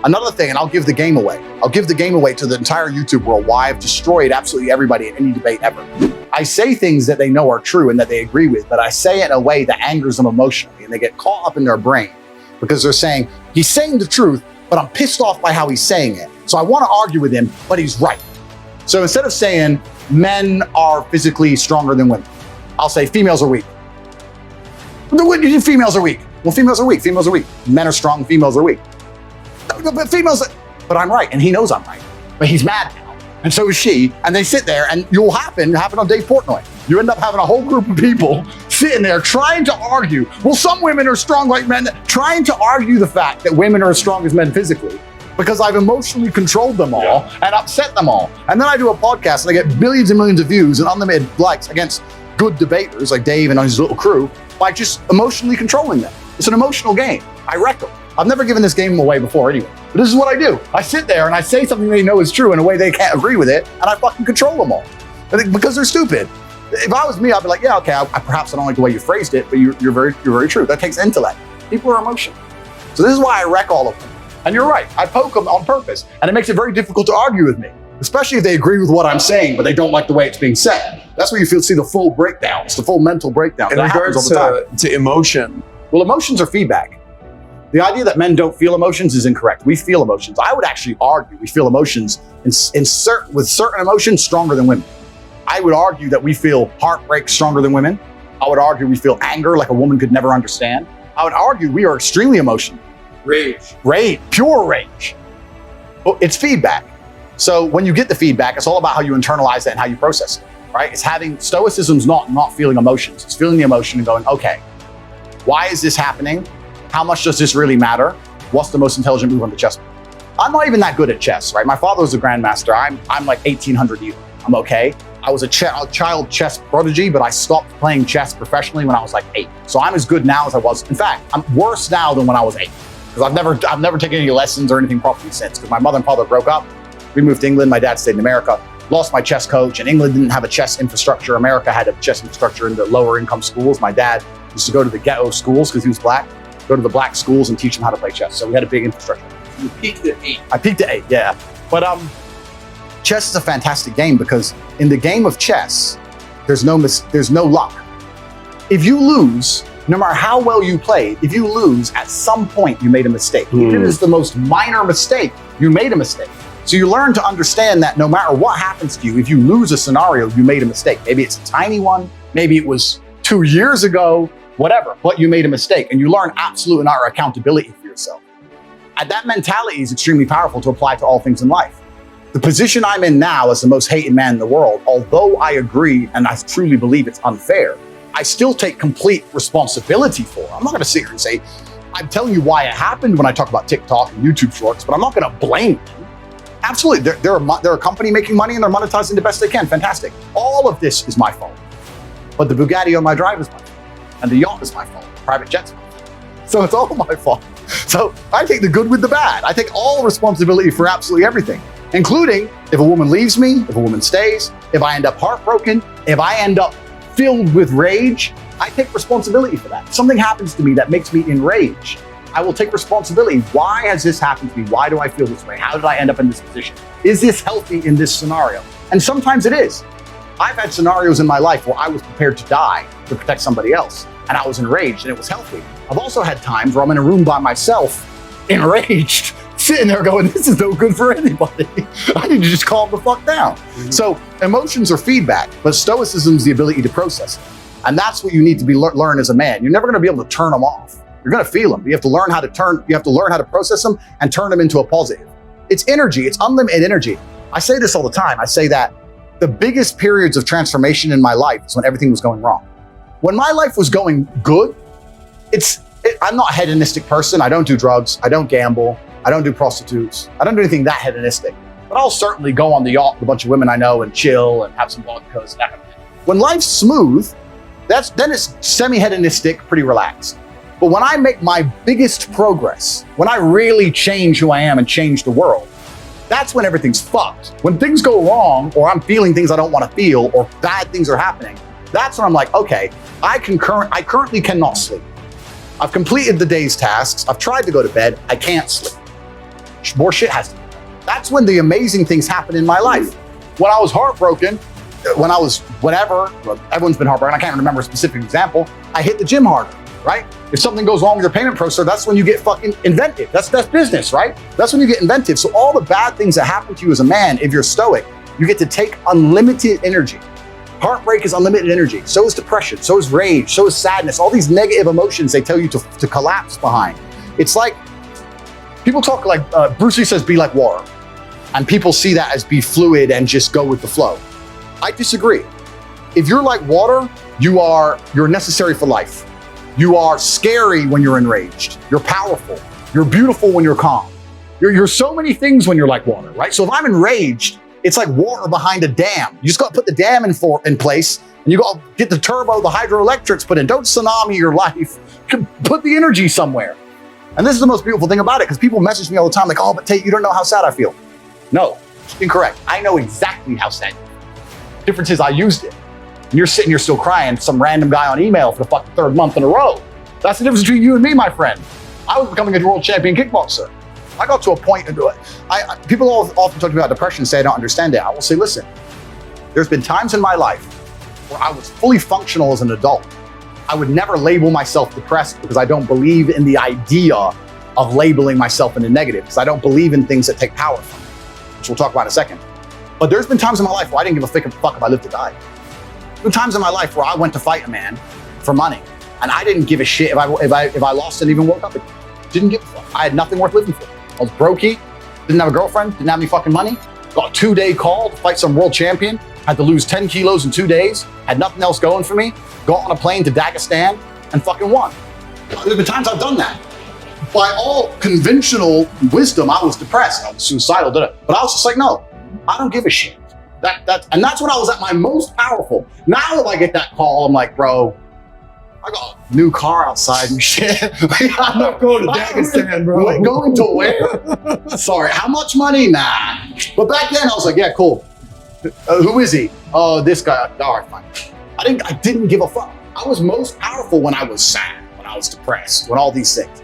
Another thing, and I'll give the game away. I'll give the game away to the entire YouTube world, why I've destroyed absolutely everybody in any debate ever. I say things that they know are true and that they agree with, but I say it in a way that angers them emotionally, and they get caught up in their brain because they're saying, he's saying the truth, but I'm pissed off by how he's saying it. So I want to argue with him, but he's right. So instead of saying men are physically stronger than women, I'll say females are weak. Females are weak. Well, females are weak. Females are weak. Men are strong. Females are weak. But I'm right, and he knows I'm right. But he's mad now, and so is she. And they sit there, and you'll happen on Dave Portnoy. You end up having a whole group of people sitting there trying to argue. Well, some women are strong like men, trying to argue the fact that women are as strong as men physically, because I've emotionally controlled them all and upset them all. And then I do a podcast, and I get billions and millions of views and unlimited likes against good debaters like Dave and his little crew by just emotionally controlling them. It's an emotional game. I wreck them. I've never given this game away before anyway. But this is what I do. I sit there and I say something they know is true in a way they can't agree with it, and I fucking control them all. Because they're stupid. If I was me, I'd be like, yeah, okay, perhaps I don't like the way you phrased it, but you're very true. That takes intellect. People are emotional. So this is why I wreck all of them. And you're right, I poke them on purpose. And it makes it very difficult to argue with me, especially if they agree with what I'm saying, but they don't like the way it's being said. That's where you see the full breakdowns, the full mental breakdown. In regards to emotion. Well, emotions are feedback. The idea that men don't feel emotions is incorrect. We feel emotions. I would actually argue we feel emotions with certain emotions stronger than women. I would argue that we feel heartbreak stronger than women. I would argue we feel anger like a woman could never understand. I would argue we are extremely emotional. Rage, pure rage. Well, it's feedback. So when you get the feedback, it's all about how you internalize it and how you process it, right? It's having, stoicism's not feeling emotions. It's feeling the emotion and going, okay, why is this happening? How much does this really matter? What's the most intelligent move on the chessboard? I'm not even that good at chess, right? My father was a grandmaster. I'm like 1800 years. I'm okay. I was a child chess prodigy, but I stopped playing chess professionally when I was like 8. So I'm as good now as I was. In fact, I'm worse now than when I was 8. Because I've never taken any lessons or anything properly since. Because my mother and father broke up. We moved to England. My dad stayed in America. Lost my chess coach, and England didn't have a chess infrastructure. America had a chess infrastructure in the lower income schools. My dad used to go to the ghetto schools because he was black. Go to the black schools and teach them how to play chess. So we had a big infrastructure. You peaked at 8. I peaked at 8, yeah. But chess is a fantastic game because in the game of chess, there's no luck. If you lose, no matter how well you played, if you lose, at some point you made a mistake. Even if it's the most minor mistake, you made a mistake. So you learn to understand that no matter what happens to you, if you lose a scenario, you made a mistake. Maybe it's a tiny one, maybe it was 2 years ago, whatever, but you made a mistake, and you learn absolute and utter accountability for yourself. And that mentality is extremely powerful to apply to all things in life. The position I'm in now as the most hated man in the world, although I agree and I truly believe it's unfair, I still take complete responsibility for it. I'm not gonna sit here and say, I'm telling you why it happened when I talk about TikTok and YouTube shorts, but I'm not gonna blame them. Absolutely, they're a company making money and they're monetizing the best they can, fantastic. All of this is my fault. But the Bugatti on my drive is my fault. And the yacht is my fault, private jet's my fault. So it's all my fault. So I take the good with the bad. I take all responsibility for absolutely everything, including if a woman leaves me, if a woman stays, if I end up heartbroken, if I end up filled with rage, I take responsibility for that. If something happens to me that makes me enraged, I will take responsibility. Why has this happened to me? Why do I feel this way? How did I end up in this position? Is this healthy in this scenario? And sometimes it is. I've had scenarios in my life where I was prepared to die to protect somebody else, and I was enraged, and it was healthy. I've also had times where I'm in a room by myself, enraged, sitting there going, this is no good for anybody. I need to just calm the fuck down. So emotions are feedback, but stoicism is the ability to process them. And that's what you need to learn as a man. You're never gonna be able to turn them off. You're gonna feel them. You have to learn how to process them and turn them into a positive. It's energy, it's unlimited energy. I say this all the time. I say that the biggest periods of transformation in my life is when everything was going wrong. When my life was going good, I'm not a hedonistic person. I don't do drugs, I don't gamble, I don't do prostitutes, I don't do anything that hedonistic. But I'll certainly go on the yacht with a bunch of women I know and chill and have some vodkas and that kind of thing. When life's smooth, then it's semi-hedonistic, pretty relaxed. But when I make my biggest progress, when I really change who I am and change the world, that's when everything's fucked. When things go wrong, or I'm feeling things I don't want to feel, or bad things are happening, that's when I'm like, okay, I currently cannot sleep. I've completed the day's tasks. I've tried to go to bed. I can't sleep. more shit has to be done. That's when the amazing things happen in my life. When I was heartbroken, when I was whatever, everyone's been heartbroken, I can't remember a specific example, I hit the gym harder, right? If something goes wrong with your payment processor, that's when you get fucking inventive. That's business, right? That's when you get inventive. So all the bad things that happen to you as a man, if you're stoic, you get to take unlimited energy. Heartbreak is unlimited energy. So is depression, so is rage, so is sadness. All these negative emotions they tell you to collapse behind. It's like, people talk like, Bruce Lee says, be like water. And people see that as be fluid and just go with the flow. I disagree. If you're like water, you're necessary for life. You are scary when you're enraged. You're powerful. You're beautiful when you're calm. You're so many things when you're like water, right? So if I'm enraged, it's like water behind a dam. You just got to put the dam in place, and you got to get the turbo, the hydroelectrics put in. Don't tsunami your life. Put the energy somewhere. And this is the most beautiful thing about it, because people message me all the time like, oh, but Tate, you don't know how sad I feel. No, incorrect. I know exactly how sad you feel. Difference is I used it. And you're sitting here still crying, some random guy on email for the fucking third month in a row. That's the difference between you and me, my friend. I was becoming a world champion kickboxer. I got to a point, people often talk about depression and say I don't understand it. I will say, listen, there's been times in my life where I was fully functional as an adult. I would never label myself depressed because I don't believe in the idea of labeling myself in the negative, because I don't believe in things that take power from me, which we'll talk about in a second. But there's been times in my life where I didn't give a fuck if I lived or died. There's been times in my life where I went to fight a man for money, and I didn't give a shit if I lost and even woke up again. Didn't give a fuck. I had nothing worth living for. I was brokey, didn't have a girlfriend, didn't have any fucking money. Got a 2-day call to fight some world champion. Had to lose 10 kilos in 2 days. Had nothing else going for me. Got on a plane to Dagestan and fucking won. There's been times I've done that. By all conventional wisdom, I was depressed. I was suicidal, but I was just like, no, I don't give a shit. And that's when I was at my most powerful. Now if I get that call, I'm like, bro, I got a new car outside and shit. I'm not going to Dagestan, bro. Going to where? Sorry, how much money? Nah. But back then I was like, yeah, cool. Who is he? Oh, this guy. All right, fine. I didn't give a fuck. I was most powerful when I was sad, when I was depressed, when all these things.